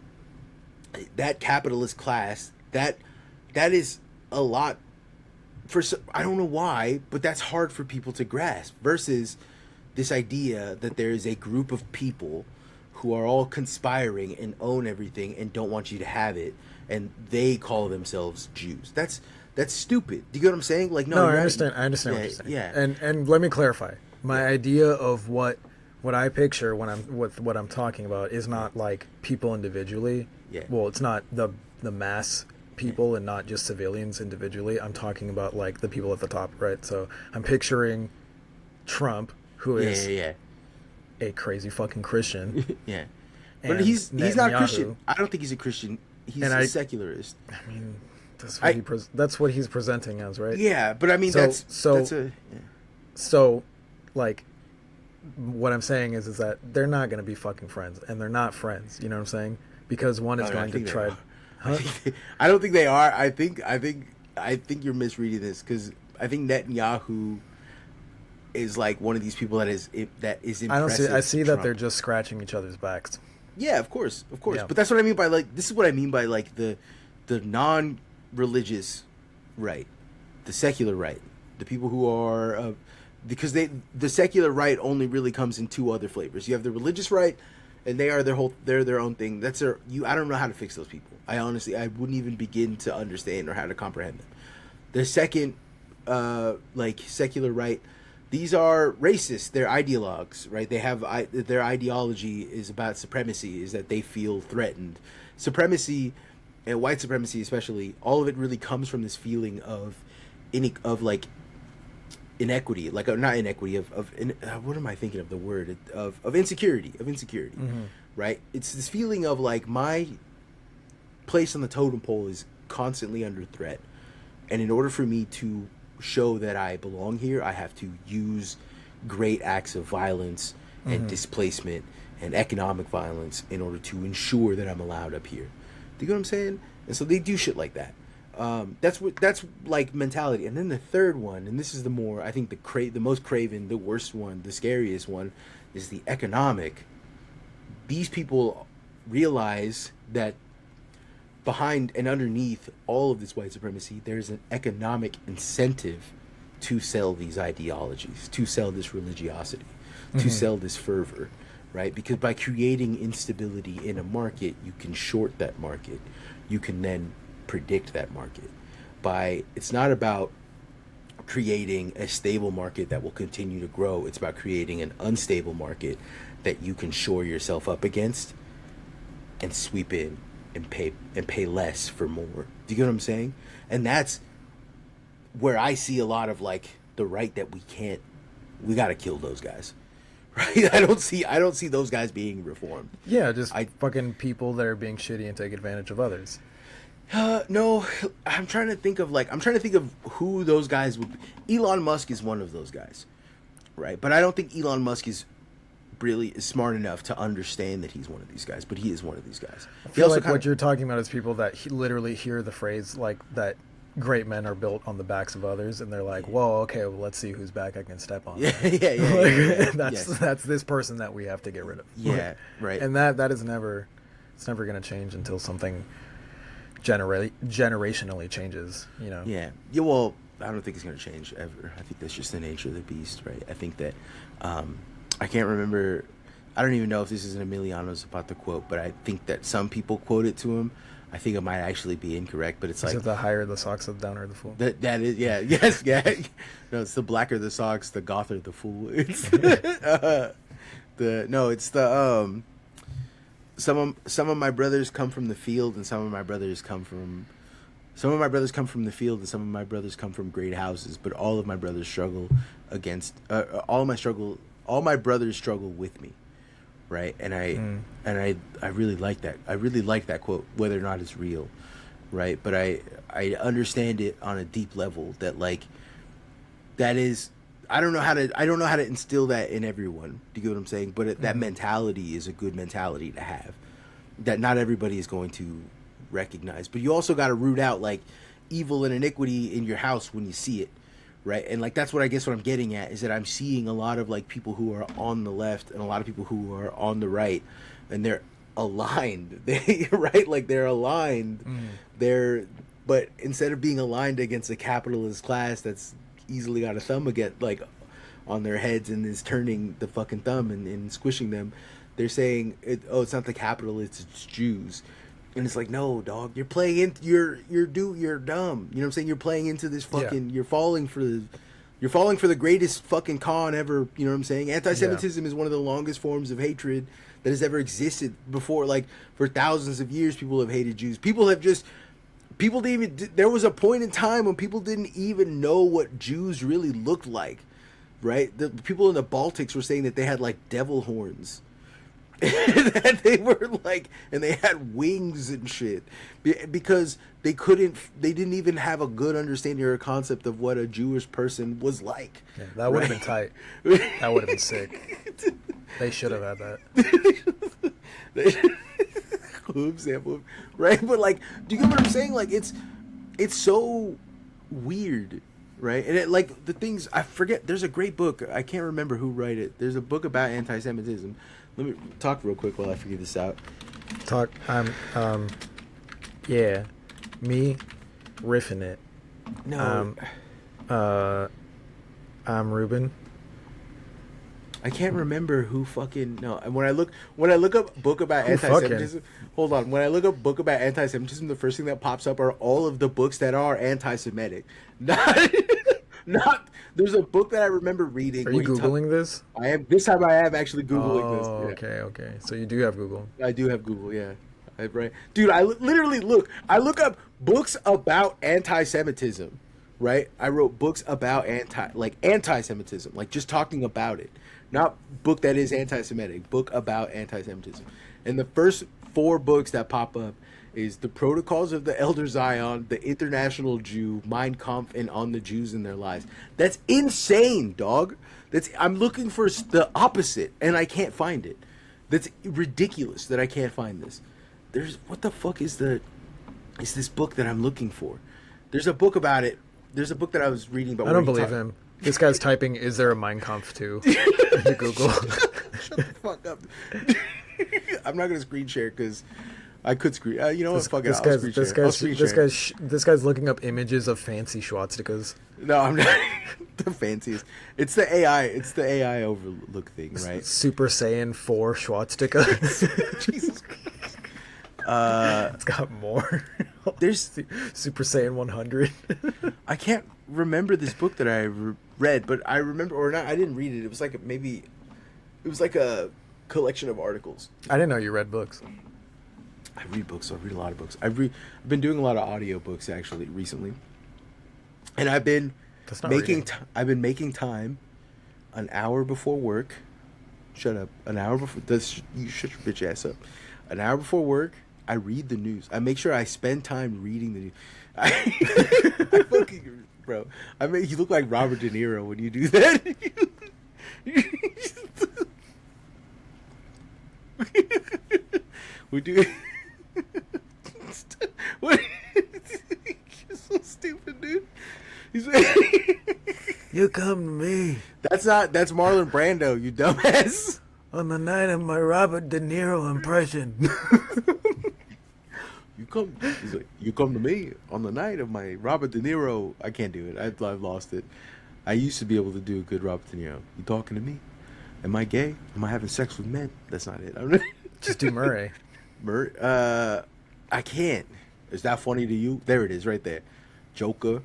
that capitalist class, that is a lot for, I don't know why, but that's hard for people to grasp, versus this idea that there is a group of people who are all conspiring and own everything and don't want you to have it, and they call themselves Jews. That's stupid. Do you get what I'm saying? Like, no, I understand. I understand what you're saying. Yeah. And let me clarify. My idea of what I picture when I'm talking about is not like people individually. Yeah. Well, it's not the mass people and not just civilians individually. I'm talking about like the people at the top, right? So I'm picturing Trump, who is a crazy fucking Christian. Yeah. But he's not Christian. I don't think he's a Christian. He's a secularist. I mean, that's what he's presenting as, right? Yeah, but I mean so like what I'm saying is that they're not going to be fucking friends, and they're not friends. You know what I'm saying? Because one is going to try. Huh? I don't think they are. I think you're misreading this, because I think Netanyahu is like one of these people that is impressive. I see that they're just scratching each other's backs. Yeah, of course. Yeah. But that's what I mean by like, this is what I mean by like the non-religious right, the secular right, the people who are because the secular right only really comes in two other flavors. You have the religious right, and they're their own thing. That's their I don't know how to fix those people. I wouldn't even begin to understand or how to comprehend them. The second like secular right, these are racist. They're ideologues, right? They have their ideology is about supremacy, is that they feel threatened. Supremacy, and white supremacy especially, all of it really comes from this feeling of like inequity, like not inequity what am I thinking of the word of insecurity, right? It's this feeling of like my place on the totem pole is constantly under threat, and in order for me to show that I belong here, I have to use great acts of violence and displacement and economic violence in order to ensure that I'm allowed up here. Do you get what I'm saying? And so they do shit like that. That's like mentality. And then the third one, and this is the more, I think the most craven, the worst one, the scariest one, is the economic. These people realize that behind and underneath all of this white supremacy, there's an economic incentive to sell these ideologies, to sell this religiosity, to sell this fervor, right? Because by creating instability in a market, you can short that market. You can then predict that market. It's not about creating a stable market that will continue to grow. It's about creating an unstable market that you can shore yourself up against and sweep in and pay less for more. Do you get what I'm saying? And that's where I see a lot of like the right that we got to kill those guys. Right? I don't see those guys being reformed. Yeah, just fucking people that are being shitty and take advantage of others. No, I'm trying to think of who those guys would be. Elon Musk is one of those guys. Right? But I don't think Elon Musk is smart enough to understand that he's one of these guys, but he is one of these guys. I feel like what you're talking about is people that literally hear the phrase like that great men are built on the backs of others, and they're like, whoa, okay, well, let's see whose back I can step on. Yeah. That's this person that we have to get rid of. Yeah, right. And that is never going to change until something generationally changes, you know? Yeah, well, I don't think it's going to change ever. I think that's just the nature of the beast, right? I think that, I can't remember, I don't even know if this is an Emiliano Zapata quote, but I think that some people quote it to him. I think it might actually be incorrect, but it's like... Is it the higher the socks, the downer the fool? That is, yeah, yes, yeah. No, it's the blacker the socks, the gother the fool. It's some of my brothers come from the field, and some of my brothers come from the field, and some of my brothers come from great houses, but all of my brothers struggle against all my brothers struggle with me, right? And I really like that. I really like that quote, whether or not it's real, right? But I understand it on a deep level that like that is I don't know how to instill that in everyone. Do you get what I'm saying? But that mentality is a good mentality to have. That not everybody is going to recognize, but you also got to root out like evil and iniquity in your house when you see it. Right. And like, that's what I'm getting at is that I'm seeing a lot of like people who are on the left and a lot of people who are on the right, and they're aligned. Right. Like they're aligned. But instead of being aligned against a capitalist class that's easily got a thumb against like on their heads and is turning the fucking thumb and squishing them, they're saying, it's not the capitalists, it's Jews. And it's like, no, dog, you're playing into you're dumb. You know what I'm saying? You're playing into this fucking you're falling for the greatest fucking con ever, you know what I'm saying? Anti-Semitism is one of the longest forms of hatred that has ever existed before. Like for thousands of years people have hated Jews. There was a point in time when people didn't even know what Jews really looked like, right? The people in the Baltics were saying that they had like devil horns. That they were like, and they had wings and shit because they didn't even have a good understanding or a concept of what a Jewish person was like. Yeah, that would have been tight. That would have been sick. They should have had that. Right? But like, do you get what I'm saying? Like, it's so weird, right? And it, like the things I forget. There's a great book. I can't remember who wrote it. There's a book about anti-Semitism. Let me talk real quick while I figure this out. Yeah, me riffing it. No. I'm Ruben. I can't remember who fucking no. And when I look up book about Who anti-Semitism, hold on. When I look up book about anti-Semitism, the first thing that pops up are all of the books that are anti-Semitic. Not, not. There's a book that I remember reading. Are you Googling this? I am this time. I am actually googling this. Oh, Yeah. okay. So you do have Google. I do have Google. Yeah, right, dude. Literally look. I look up books about anti-Semitism. Right. I wrote books about anti-Semitism, like just talking about it. Not book that is anti-Semitic, book about anti-Semitism. And the first four books that pop up is The Protocols of the Elder Zion, The International Jew, Mein Kampf, and On the Jews and Their Lies. That's insane, dog. I'm looking for the opposite, and I can't find it. That's ridiculous that I can't find this. What the fuck is this book that I'm looking for? There's a book about it. There's a book that I was reading about. I don't believe him. This guy's typing, "Is there a Mein Kampf 2?" into Google. Shut the fuck up. I'm not gonna screen share because I could screen. You know what? Fuck it. This guy's looking up images of fancy swastikas. No, I'm not. The fanciest. It's the AI. It's the AI overlook thing, right? Super Saiyan 4 swastika. Jesus Christ. It's got more. There's Super Saiyan 100. I can't remember this book that I read, but I remember, or not. I didn't read it. It was like a collection of articles. I didn't know you read books. I read books. I read a lot of books. I've been doing a lot of audiobooks actually recently, and I've been making time an hour before work. Shut up. An hour before. You shut your bitch ass up. An hour before work, I read the news. I make sure I spend time reading the news. I fucking, bro. I mean, you look like Robert De Niro when you do that. We do. What? You're so stupid, dude. He's You come to me. That's Marlon Brando, you dumbass. On the night of my Robert De Niro impression. You come to me on the night of my Robert De Niro. I can't do it. I've lost it. I used to be able to do a good Robert De Niro. You talking to me? Am I gay? Am I having sex with men? That's not it. Just do Murray. I can't. Is that funny to you? There it is, right there. Joker.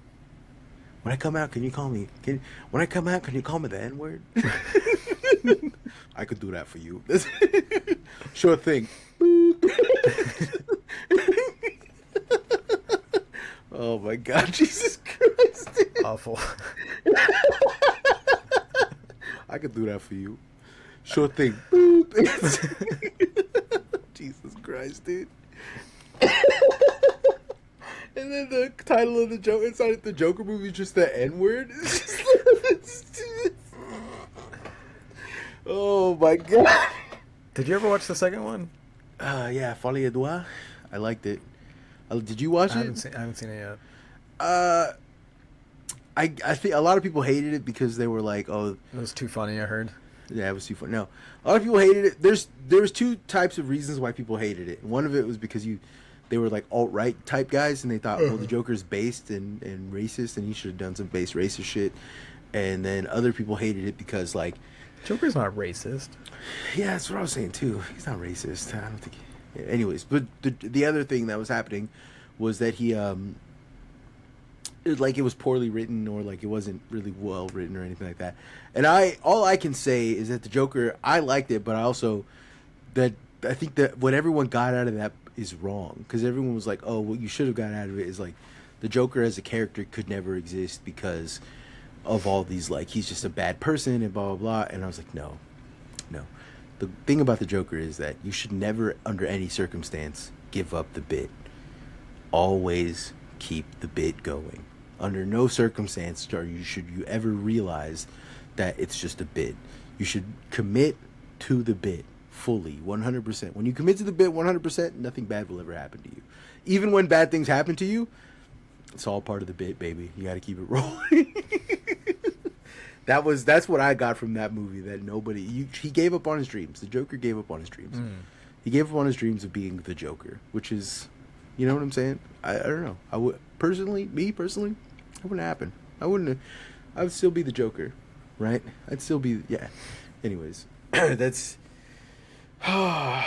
When I come out, can you call me? Can you call me the N-word? I could do that for you. Sure thing. Oh my God, Jesus Christ. Awful. I could do that for you. Sure thing. Jesus Christ, dude. And then the title of the joke inside the Joker movie is just the N-word. Oh my God. Did you ever watch the second one? Yeah, Folie à Deux. I liked it. Did you watch it? I haven't seen it yet. I think a lot of people hated it because they were like, "Oh, it was too funny." I heard. Yeah, it was too funny. No, a lot of people hated it. There was two types of reasons why people hated it. One of it was because they were like alt-right type guys, and they thought, well, the Joker's based and racist, and he should have done some base racist shit. And then other people hated it because like, Joker's not racist. Yeah, that's what I was saying too. He's not racist. I don't think. Yeah, anyways, but the other thing that was happening was that he it was poorly written, or like it wasn't really well written or anything like that. And all I can say is that the Joker, I liked it, but I think that what everyone got out of that is wrong, because everyone was like, oh, what you should have got out of it is like the Joker as a character could never exist because of all these, like, he's just a bad person and blah blah blah. And I was like, no. The thing about the Joker is that you should never, under any circumstance, give up the bit. Always keep the bit going. Under no circumstance should you ever realize that it's just a bit. You should commit to the bit fully, 100%. When you commit to the bit 100%, nothing bad will ever happen to you. Even when bad things happen to you, it's all part of the bit, baby. You got to keep it rolling. That's what I got from that movie. That he gave up on his dreams. The Joker gave up on his dreams. He gave up on his dreams of being the Joker, which is, you know what I'm saying? I don't know. Me personally, it wouldn't happen. I would still be the Joker. right? I'd still be, yeah. Anyways, that's, we're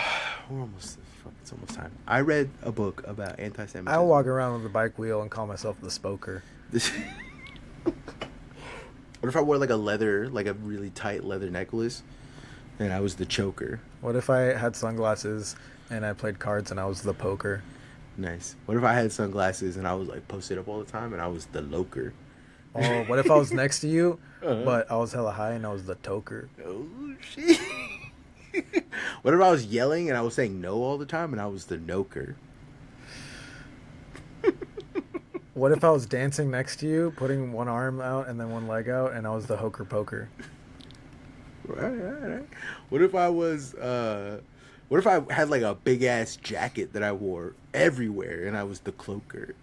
almost, fuck, it's almost time. I read a book about anti-Semitism. I'll walk around with a bike wheel and call myself the Spoker. What if I wore like a really tight leather necklace, and I was the choker? What if I had sunglasses and I played cards and I was the poker? Nice. What if I had sunglasses and I was like posted up all the time and I was the loker? Oh, what if I was next to you, but I was hella high and I was the toker? Oh shit. What if I was yelling and I was saying no all the time and I was the noker? What if I was dancing next to you, putting one arm out and then one leg out, and I was the hoker poker? Right. What if I was, what if I had like a big ass jacket that I wore everywhere and I was the cloaker?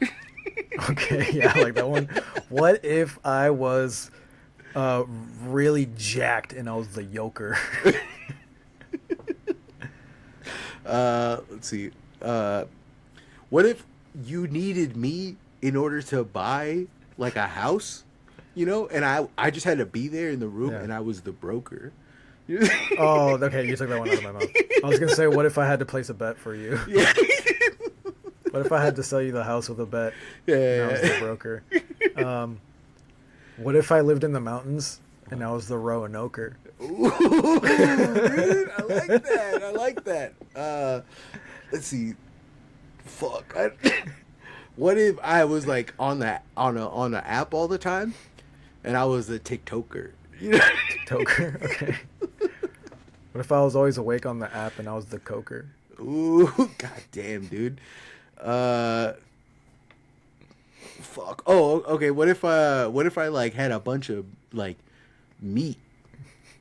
Okay, yeah, I like that one. What if I was really jacked and I was the yoker? Let's see. What if you needed me in order to buy like a house, and I just had to be there in the room, and I was the broker. Oh, okay, you took that one out of my mouth. I was gonna say, what if I had to place a bet for you? Yeah. What if I had to sell you the house with a bet? Yeah. And I was the broker. What if I lived in the mountains and I was the Roanoker? Ooh, dude, I like that. Let's see. Fuck. What if I was like on the app all the time, and I was a TikToker? TikToker, okay. What if I was always awake on the app and I was the coker? Ooh, goddamn, dude. Fuck. Oh, okay. What if I like had a bunch of like meat,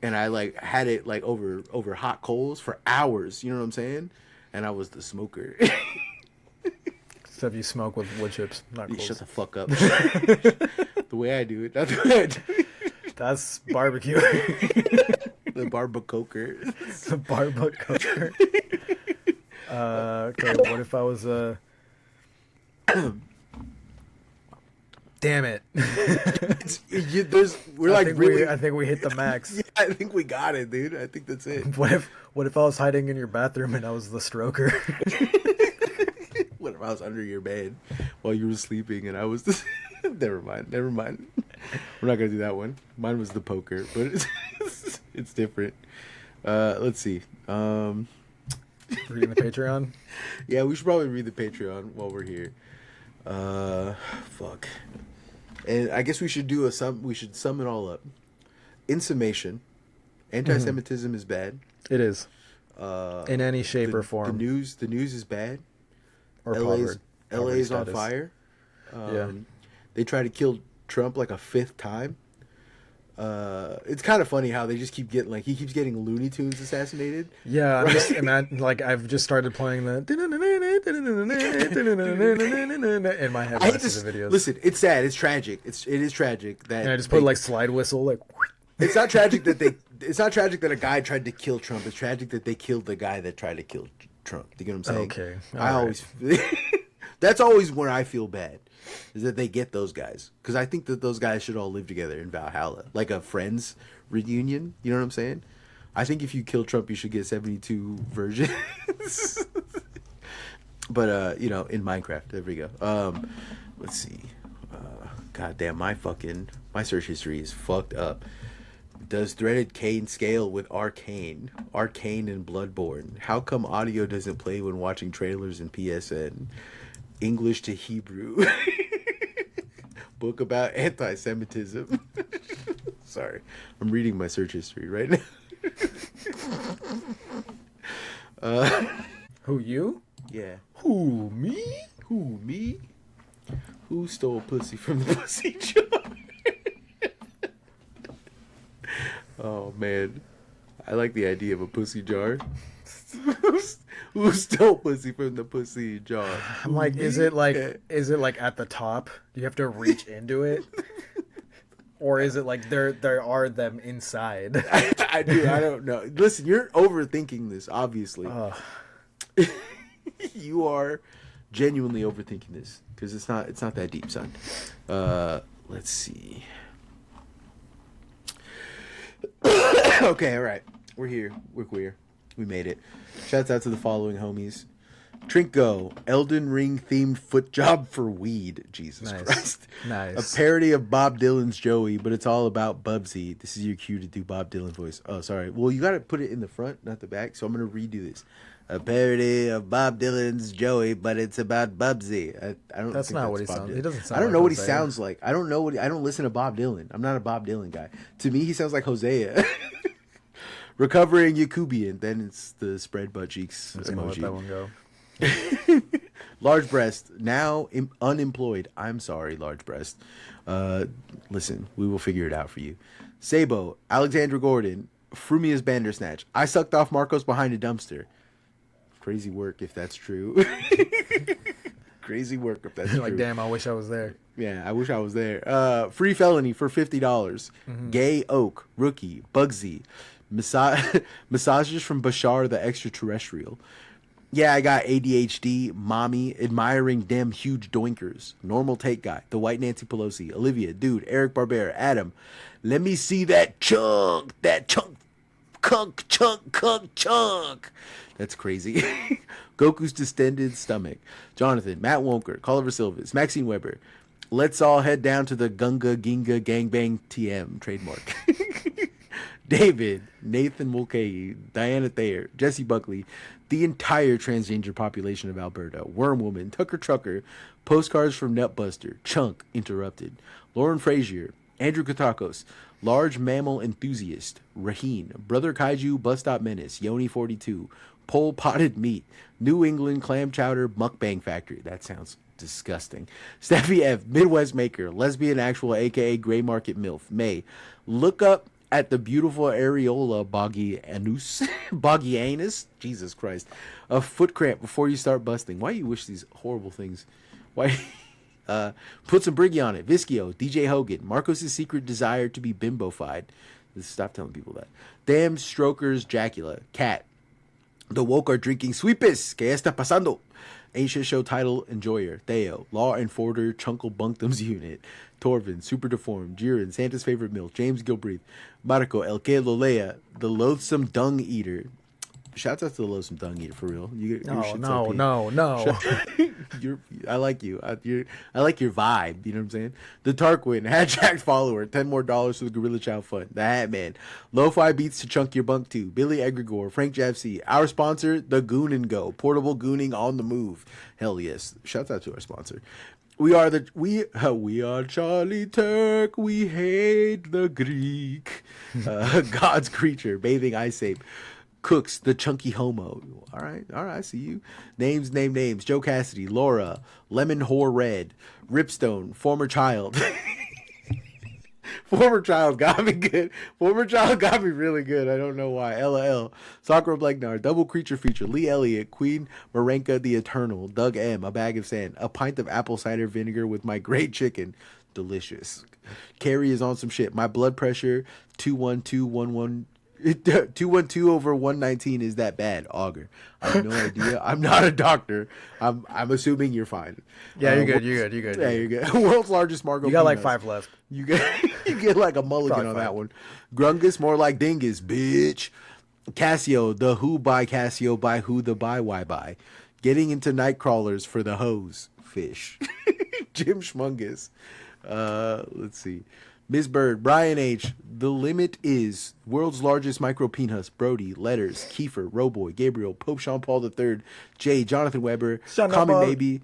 and I like had it like over hot coals for hours? You know what I'm saying? And I was the smoker. Except you smoke with wood chips, not coals. Shut the fuck up. The way I do it, not the way I do it. That's barbecue. The barbacoker. The barbacoker. Okay, what if I was a... Damn it. I think we hit the max. Yeah, I think we got it, dude. I think that's it. What if I was hiding in your bathroom and I was the stroker? What if I was under your bed while you were sleeping and I was the... Never mind. We're not gonna do that one. Mine was the poker, but it's different. Let's see. Reading the Patreon? Yeah, we should probably read the Patreon while we're here. Fuck. And I guess we should do we should sum it all up. In summation, anti-Semitism is bad. It is. In any shape or form. The news is bad. Or LA's on fire. Yeah. They try to kill Trump like a 5th time. It's kind of funny how they just keep getting he keeps getting Looney Tunes assassinated. Yeah, right? I've just started playing the in my head. I hate this. Videos. Listen, it's sad. It's tragic. It is tragic that. And I just put slide whistle like. It's not tragic that they. It's not tragic that a guy tried to kill Trump. It's tragic that they killed the guy that tried to kill Trump. Do you get what I'm saying? Okay. Always. That's always where I feel bad. Is that they get those guys. Because I think that those guys should all live together in Valhalla. Like a Friends reunion. You know what I'm saying? I think if you kill Trump, you should get 72 virgins. But, in Minecraft. There we go. Let's see. Goddamn, my search history is fucked up. Does Threaded Cane scale with Arcane and Bloodborne? How come audio doesn't play when watching trailers in PSN? English to Hebrew. Book about anti-Semitism. Sorry, I'm reading my search history right now. Who, you? Yeah. Who, me? Who, me? Who stole pussy from the pussy jar? Oh man, I like the idea of a pussy jar. Who stole pussy from the pussy jar? I'm like, is it like at the top? Do you have to reach into it? Or is it like there are them inside? I don't know. Listen, you're overthinking this, obviously. You are genuinely overthinking this because it's not that deep, son. Let's see. Okay, all right. We're here. We're queer. We made it. Shouts out to the following homies. Trinko, Elden Ring themed foot job for weed. Jesus Christ. Nice. A parody of Bob Dylan's Joey, but it's all about Bubsy. This is your cue to do Bob Dylan voice. Oh, sorry. Well, you got to put it in the front, not the back. So I'm going to redo this. A parody of Bob Dylan's Joey, but it's about Bubsy. I don't. That's think not that's what he Bob sounds. Dylan. He doesn't sound. I don't like know what he Hosea. sounds like. I don't know what. I don't listen to Bob Dylan. I'm not a Bob Dylan guy. To me, he sounds like Hosea. Recovering Yakubian. Then it's the spread butt cheeks I'm just gonna let emoji. that one go. Large breast, now unemployed. I'm sorry, large breast. Listen, we will figure it out for you. Sabo, Alexandra Gordon, Frumia's Bandersnatch. I sucked off Marcos behind a dumpster. Crazy work if that's true. Crazy work if that's You're true. like, damn, I wish I was there. Yeah, I wish I was there. Free felony for $50. Gay Oak, Rookie, Bugsy, massages from Bashar the Extraterrestrial. Yeah, I got ADHD, Mommy, Admiring Dem Huge Doinkers, Normal Take Guy, The White Nancy Pelosi, Olivia, Dude, Eric Barbera, Adam. Let me see that chunk, chunk. That's crazy. Goku's Distended Stomach. Jonathan, Matt Wonker, Culliver Silvas, Maxine Weber. Let's all head down to the Gunga Ginga Gangbang TM trademark. David, Nathan Mulcahy, Diana Thayer, Jesse Buckley, the entire transgender population of Alberta, Worm Woman, Tucker Trucker, Postcards from Nutbuster, Chunk, Interrupted, Lauren Frazier, Andrew Katakos, Large Mammal Enthusiast, Raheen, Brother Kaiju, Bus Stop Menace, Yoni42, Pole Potted Meat, New England Clam Chowder, Mukbang Factory. That sounds disgusting. Steffi F, Midwest Maker, Lesbian Actual, aka Gray Market MILF, May. Look up at the beautiful areola boggy anus, Jesus Christ, a foot cramp before you start busting. Why you wish these horrible things? Why? Put some Briggy on it. Viskio, DJ Hogan, Marcos' secret desire to be bimbofied. Stop telling people that. Damn Strokers, Jacula, Cat. The woke are drinking sweepis. ¿Qué está pasando? Ancient Show title enjoyer, Theo, Law Enforcer, Chunkle Bunktum's unit, Torvin, Super Deformed, Jiren, Santa's favorite milk, James Gilbreath, Marco, El Que Lolea, the Loathsome Dung Eater. Shouts out to the Loathsome Dung Eater for real. No. I like you. I like your vibe. You know what I'm saying? The Tarquin, Hatjacked Follower, $10 more for the Gorilla Chow Fund. The Hatman, Lo-Fi Beats to Chunk Your Bunk Too, Billy Egregore, Frank Javsey. Our sponsor, The Goon and Go, portable gooning on the move. Hell yes. Shouts out to our sponsor. We are Charlie Turk. We hate the Greek. God's creature, bathing ice ape. Cooks, the chunky homo. All right, I see you. Names. Joe Cassidy, Laura, Lemon Whore Red, Ripstone, Former Child. Former Child got me good. Former Child got me really good. I don't know why. LL, Sakura Blacknar, Double Creature Feature, Lee Elliott, Queen Marenka the Eternal, Doug M, A Bag of Sand, a pint of apple cider vinegar with my great chicken. Delicious. Carrie is on some shit. My blood pressure, 21211. 212 over 119 is that bad? Auger. I have no idea. I'm not a doctor. I'm assuming you're fine. Yeah, you're good. Yeah, you're good. World's largest Margot. You got like peanuts. 5 left. You get like a mulligan Probably on 5. that one. Grungus, more like dingus, bitch. Cassio, the who by Cassio, by who the by why by. Getting into night crawlers for the hose. Fish. Jim Schmungus. Let's see. Ms. Bird, Brian H. The limit is world's largest micro penis. Brody, Letters, Kiefer, Roboy, Gabriel, Pope Sean Paul III, Jay, Jonathan Weber, Common Maybe,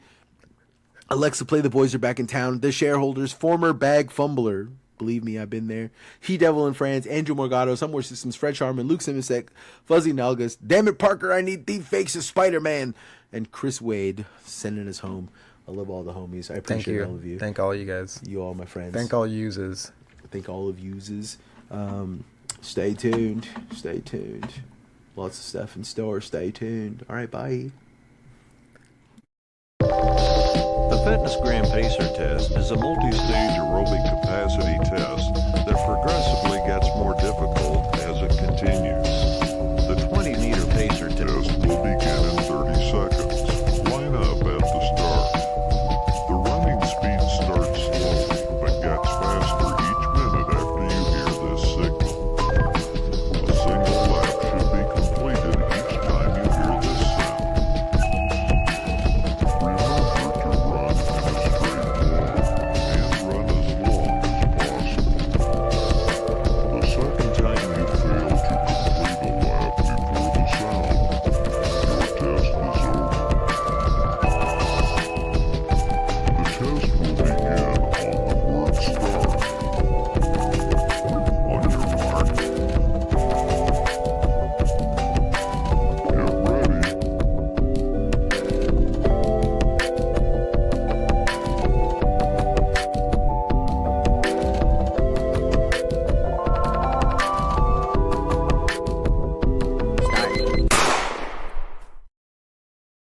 Alexa Play the Boys Are Back in Town, The Shareholders, Former Bag Fumbler. Believe me, I've been there. He Devil in France, Andrew Morgado, Somewhere Systems, Fred Sharman, Luke Simisek, Fuzzy Nalgas, Damn it, Parker, I need deep fakes of Spider-Man, and Chris Wade sending us home. I love all the homies. I appreciate all of you. Thank all you guys. You all my friends. Thank all users. Thank all of users. Stay tuned. Lots of stuff in store. Stay tuned. All right, bye. The Fitness Gram Pacer test is a multi-stage aerobic capacity test that progressively